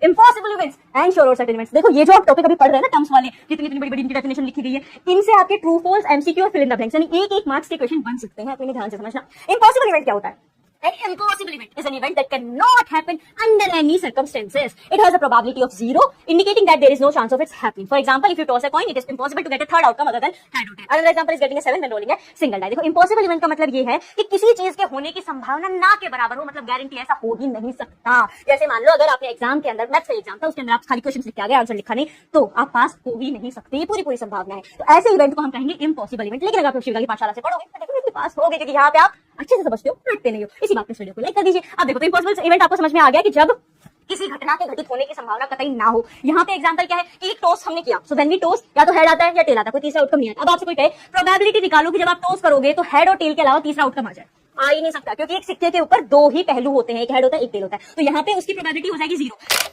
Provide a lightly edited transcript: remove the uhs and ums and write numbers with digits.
Impossible events and sure और certain events. देखो ये जो आप टॉपिक अभी पढ़ रहे हैं ना टर्म्स वाले, जितनी इतनी बड़ी बड़ी इनकी डेफिनेशन लिखी गई है, इनसे आपके ट्रू फॉल्स एमसीक्यू और फिल इन द ब्लैंक्स यानी एक एक मार्क्स के क्वेश्चन बन सकते हैं। अपने ध्यान से समझना। इम्पॉसिबल इवेंट क्या होता है? An impossible event is an event that cannot happen under any circumstances. It has a probability of 0, indicating that there is no chance of its happening. For example, if you toss a coin, it is impossible to get a third outcome other than head or tail. Another example is getting a 7 when rolling a single die. देखो impossible event का मतलब ये है कि किसी चीज के होने की संभावना ना के बराबर हो, मतलब गारंटी ऐसा हो ही नहीं सकता। जैसे मान लो अगर आपने एग्जाम के अंदर मैथ्स का एग्जाम था, उसके अंदर आप खाली क्वेश्चन लिख के आ गए, आंसर लिखा नहीं, तो आप पास हो ही नहीं सकते। ये पूरी पूरी संभावना है। तो ऐसे इवेंट को हम कहेंगे इम्पॉसिबल इवेंट। लेकिन अगर आप शिवगा की पाठशाला से पढ़ोगे तो डेफिनेटली पास होगे, क्योंकि यहाँ पे आप अच्छे से समझते हो, पढ़ते नहीं हो। इसी बात पे इस वीडियो को लाइक कर दीजिए। अब देखो तो इम्पॉसिबल इवेंट आपको समझ में आ गया कि जब किसी घटना के घटित होने की संभावना कतई ना हो। यहाँ पे एग्जांपल क्या है कि एक टॉस हमने किया, सो व्हेन वी टॉस या तो हेड आता है या टेल आता है, कोई तीसरा आउटकम नहीं आता। अब आपसे कोई कहे प्रोबेबिलिटी निकालो कि जब आप टॉस करोगे तो हेड और टेल के अलावा तीसरा आउटकम आ जाए, आ ही नहीं सकता, क्योंकि एक सिक्के के ऊपर दो ही पहलू होते हैं, एक हेड होता है एक टेल होता है। तो यहाँ पे उसकी प्रोबेबिलिटी हो जाएगी 0।